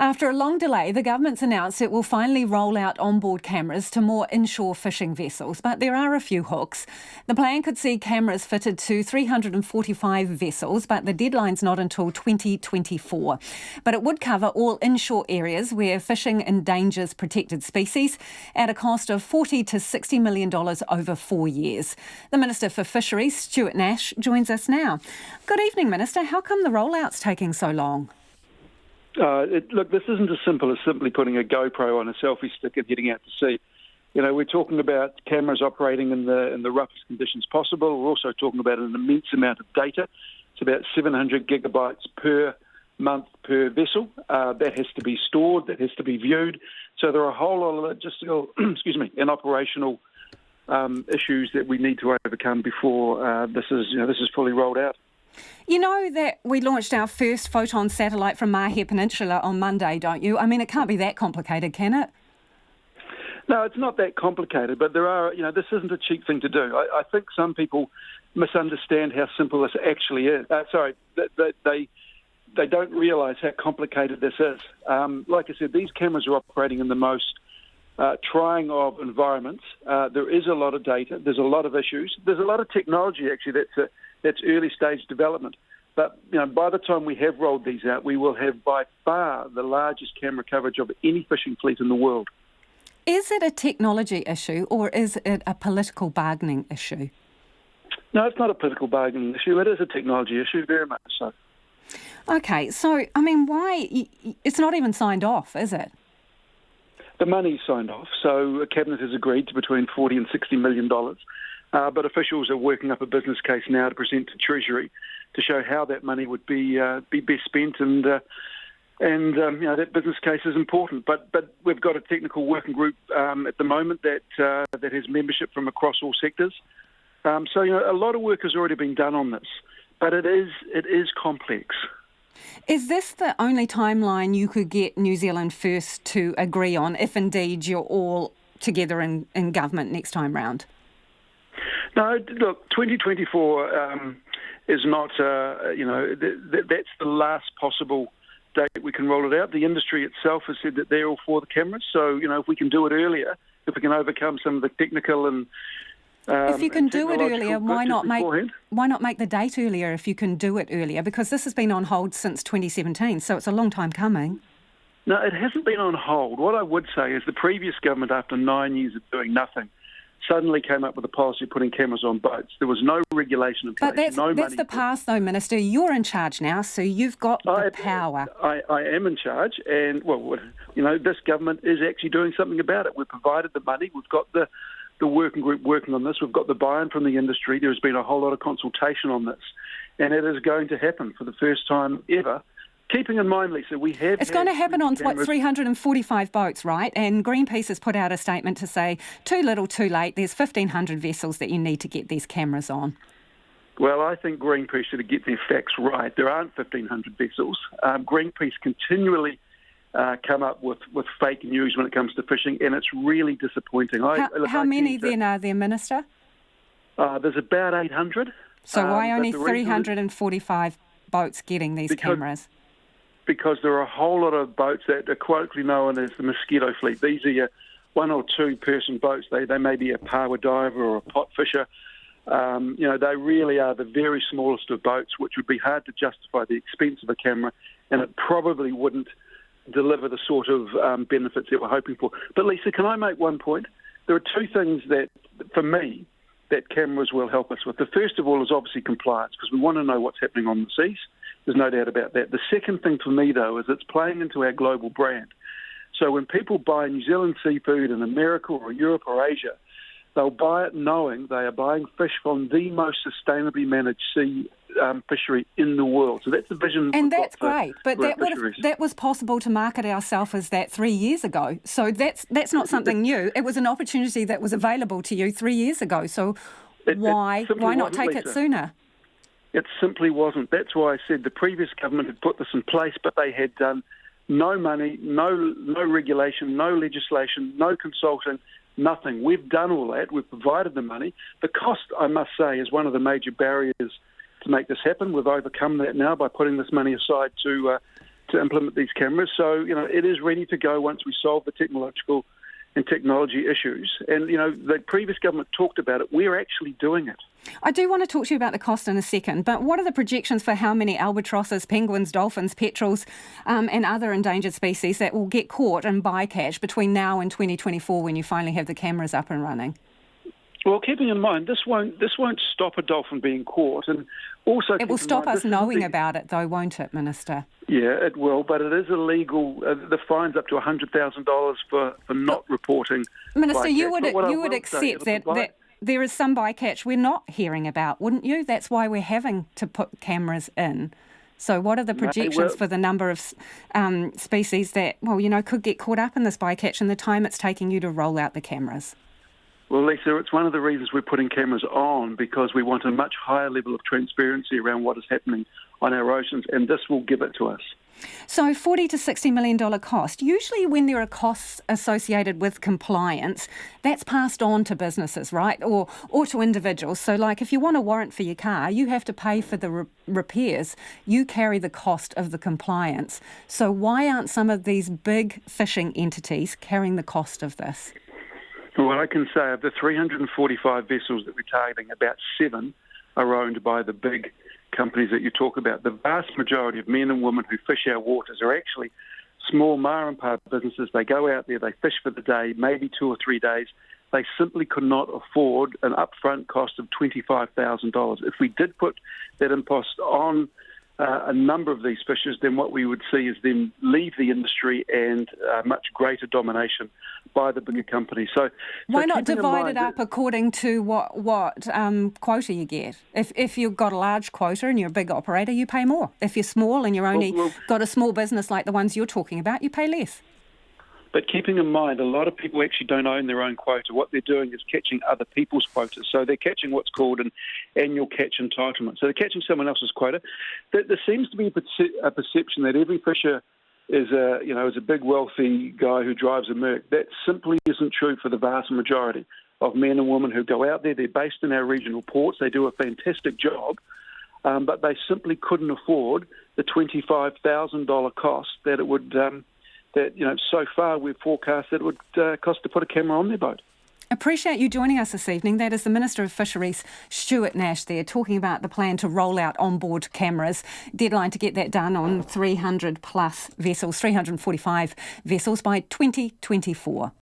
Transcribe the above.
After a long delay, the government's announced it will finally roll out onboard cameras to more inshore fishing vessels, but there are a few hooks. The plan could see cameras fitted to 345 vessels, but the deadline's not until 2024. But it would cover all inshore areas where fishing endangers protected species at a cost of $40 to $60 million over 4 years. The Minister for Fisheries, Stuart Nash, joins us now. Good evening, Minister. How come the rollout's taking so long? Look, this isn't as simple as simply putting a GoPro on a selfie stick and heading out to sea. You know, we're talking about cameras operating in the roughest conditions possible. We're also talking about an immense amount of data. It's about 700 gigabytes per month per vessel. That has to be stored, that has to be viewed. So there are a whole lot of logistical, and operational issues that we need to overcome before this is fully rolled out. You know that we launched our first photon satellite from Mahia Peninsula on Monday, don't you? I mean, it can't be that complicated, can it? No, it's not that complicated, but there are, this isn't a cheap thing to do. I think some people misunderstand how simple this actually is. They don't realise how complicated this is. Like I said, these cameras are operating in the most trying of environments. There is a lot of data. There's a lot of issues. There's a lot of technology, actually, that's early stage development. But by the time we have rolled these out, we will have by far the largest camera coverage of any fishing fleet in the world. Is it a technology issue or is it a political bargaining issue? No, it's not a political bargaining issue. It is a technology issue, very much so. Okay, so, I mean, why? It's not even signed off, is it? The money's signed off, so Cabinet has agreed to between $40 and $60 million. But officials are working up a business case now to present to Treasury to show how that money would be best spent, and that business case is important. But we've got a technical working group at the moment that has membership from across all sectors. So a lot of work has already been done on this, but it is complex. Is this the only timeline you could get New Zealand First to agree on, if indeed you're all together in government next time round? No, look, 2024 is not, that's the last possible date we can roll it out. The industry itself has said that they're all for the cameras. So, if we can do it earlier, if we can overcome some of the technical and if you can do it earlier, why not make the date earlier if you can do it earlier? Because this has been on hold since 2017, so it's a long time coming. No, it hasn't been on hold. What I would say is the previous government, after 9 years of doing nothing, suddenly came up with a policy of putting cameras on boats. There was no regulation in place. But that's the past, though, Minister. You're in charge now, so you've got the power. I am in charge, and, this government is actually doing something about it. We've provided the money. We've got the working group working on this. We've got the buy-in from the industry. There's been a whole lot of consultation on this, and it is going to happen for the first time ever. Keeping in mind, Lisa, it's going to happen on 345 boats, right? And Greenpeace has put out a statement to say, too little, too late. There's 1,500 vessels that you need to get these cameras on. Well, I think Greenpeace should get their facts right. There aren't 1,500 vessels. Greenpeace continually come up with fake news when it comes to fishing, and it's really disappointing. How many then are there, Minister? There's about 800. So why only 345 boats getting these cameras? Because there are a whole lot of boats that are colloquially known as the mosquito fleet. These are your 1 or 2 person boats. They may be a power diver or a pot fisher. They really are the very smallest of boats, which would be hard to justify the expense of a camera, and it probably wouldn't deliver the sort of benefits that we're hoping for. But Lisa, can I make one point? There are 2 things that, for me, that cameras will help us with. The first of all is obviously compliance, because we want to know what's happening on the seas. There's no doubt about that. The second thing for me, though, is it's playing into our global brand. So when people buy New Zealand seafood in America or Europe or Asia, they'll buy it knowing they are buying fish from the most sustainably managed sea fishery in the world. So that's the vision. And that's great, but that was possible to market ourselves as that 3 years ago. So that's not something new. It was an opportunity that was available to you 3 years ago. So why not take it sooner? It simply wasn't. That's why I said the previous government had put this in place, but they had done no money, no regulation, no legislation, no consulting, nothing. We've done all that. We've provided the money. The cost, I must say, is one of the major barriers to make this happen. We've overcome that now by putting this money aside to to implement these cameras. So, it is ready to go once we solve the technological and technology issues. And, the previous government talked about it. We're actually doing it. I do want to talk to you about the cost in a second, but what are the projections for how many albatrosses, penguins, dolphins, petrels and other endangered species that will get caught in bycatch between now and 2024 when you finally have the cameras up and running? Well, keeping in mind, this won't stop a dolphin being caught, and also it will stop us knowing about it, though, won't it, Minister? Yeah, it will, but it is illegal. The fine's up to $100,000 for not reporting. Minister, bycatch. you would accept that there is some bycatch we're not hearing about, wouldn't you? That's why we're having to put cameras in. So what are the projections for the number of species that, could get caught up in this bycatch and the time it's taking you to roll out the cameras? Well, Lisa, it's one of the reasons we're putting cameras on, because we want a much higher level of transparency around what is happening on our oceans, and this will give it to us. So $40 to $60 million cost. Usually when there are costs associated with compliance, that's passed on to businesses, right? Or to individuals. So like if you want a warrant for your car, you have to pay for the repairs. You carry the cost of the compliance. So why aren't some of these big fishing entities carrying the cost of this? Well, I can say of the 345 vessels that we're targeting, about 7 are owned by the big companies that you talk about. The vast majority of men and women who fish our waters are actually small ma and pa businesses. They go out there, they fish for the day, maybe 2 or 3 days. They simply could not afford an upfront cost of $25,000. If we did put that impost on a number of these fishers, then what we would see is them leave the industry and much greater domination by the bigger companies. So why not divide it up according to what quota you get? If you've got a large quota and you're a big operator, you pay more. If you're small and you're only got a small business like the ones you're talking about, you pay less. But keeping in mind, a lot of people actually don't own their own quota. What they're doing is catching other people's quotas. So they're catching what's called an annual catch entitlement. So they're catching someone else's quota. There seems to be a perception that every fisher is a big wealthy guy who drives a Merc. That simply isn't true for the vast majority of men and women who go out there. They're based in our regional ports. They do a fantastic job, but they simply couldn't afford the $25,000 cost that it would. So far we've forecast that it would cost to put a camera on their boat. Appreciate you joining us this evening. That is the Minister of Fisheries, Stuart Nash, there, talking about the plan to roll out onboard cameras. Deadline to get that done on 300 plus vessels, 345 vessels by 2024.